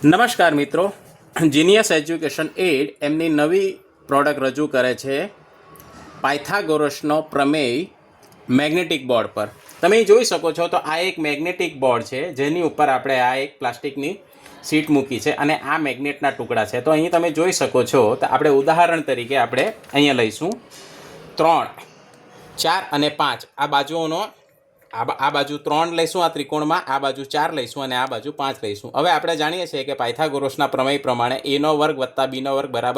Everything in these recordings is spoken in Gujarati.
નમસ્કાર મિત્રો, જીનિયસ એજ્યુકેશન એડ એમની નવી પ્રોડક્ટ રજૂ કરે છે પાયથાગોરસનો પ્રમેય મેગ્નેટિક બોર્ડ પર. તમે જોઈ શકો છો તો આ એક મેગ્નેટિક બોર્ડ છે જેની ઉપર આપણે આ એક પ્લાસ્ટિકની સીટ મૂકી છે અને આ મેગ્નેટના ટુકડા છે. તો અહીં તમે જોઈ શકો છો તો આપણે ઉદાહરણ તરીકે આપણે અહીંયા લઈશું 3, 4 અને 5 આ બાજુઓનો આ બાજુ 3 લઈશું આ ત્રિકોણમાં, આ બાજુ 4 લઈશું અને આ બાજુ 5 લઈશું. હવે આપણે જાણીએ છીએ કે પાયથાગોરસના પ્રમેય પ્રમાણે a² + b²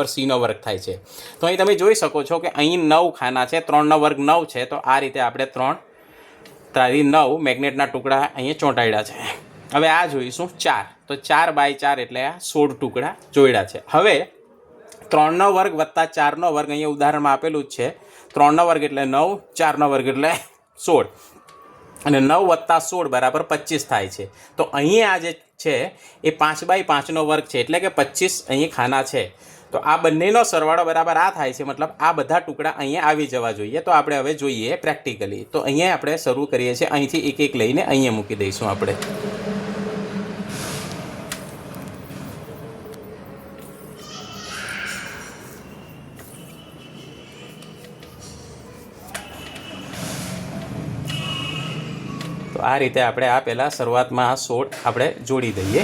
= c² થાય છે. તો અહીં તમે જોઈ શકો છો કે અહીં 9 ખાના છે, 3² 9 છે. તો આ રીતે આપણે 3×9 મેગ્નેટના ટુકડા અહીંયા ચોંટાડ્યા છે. હવે આ જોઈશું 4, તો 4×4 એટલે આ 16 ટુકડા જોડ્યા છે. હવે 3² + 4² અહીંયા ઉદાહરણમાં આપેલું જ છે. 3² એટલે 9, 4² એટલે 16 અને 9 + 16 = 25 થાય છે. તો અહીં આ જે છે એ 5×5² છે એટલે કે 25 અહીં ખાના છે. તો આ બંનેનો સરવાળો બરાબર આ થાય છે, મતલબ આ બધા ટુકડા અહીંયા આવી જવા જોઈએ. તો આપણે હવે જોઈએ પ્રેક્ટિકલી. તો અહીંયા આપણે શરૂ કરીએ છીએ, અહીંથી એક એક લઈને અહીંયા મૂકી દઈશું આપણે. તો આ રીતે આપણે આ પહેલાં શરૂઆતમાં આ 16 આપણે જોડી દઈએ.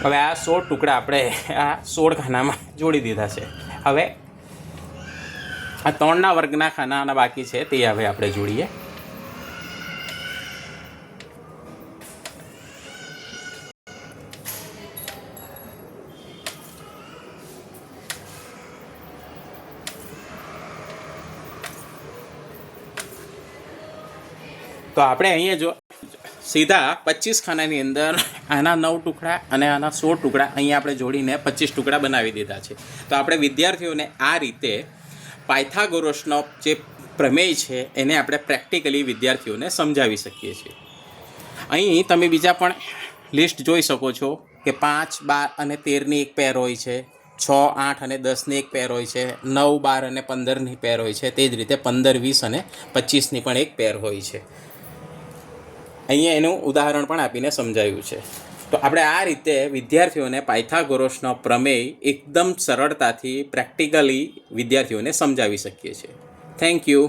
હવે આ 16 ટુકડા આપણે આ 16 ખાનામાં જોડી દીધા છે. હવે આ 3² ખાના બાકી છે તે હવે આપણે જોડીએ. તો આપણે અહીંયા જો સીધા 25 ખાનાની અંદર આના 9 ટુકડા અને આના 16 ટુકડા અહીંયા આપણે જોડીને 25 ટુકડા બનાવી દીધા છે. તો આપણે વિદ્યાર્થીઓને આ રીતે પાયથાગોરસનો જે પ્રમેય છે એને આપણે પ્રેક્ટિકલી વિદ્યાર્થીઓને સમજાવી શકીએ છીએ. અહીં તમે બીજા પણ લિસ્ટ જોઈ શકો છો કે 5, 12 અને 13ની એક પેર હોય છે, 6, 8 અને 10ની એક પેર હોય છે, 9, 12 અને 15ની પેર હોય છે. તે જ રીતે 15, 20 અને 25ની પણ એક પેર હોય છે. અહીંયા એનું ઉદાહરણ પણ આપીને સમજાવ્યું છે. તો આપણે આ રીતે વિદ્યાર્થીઓને પાયથાગોરસનો પ્રમેય એકદમ સરળતાથી પ્રેક્ટિકલી વિદ્યાર્થીઓને સમજાવી શકીએ છીએ. Thank you.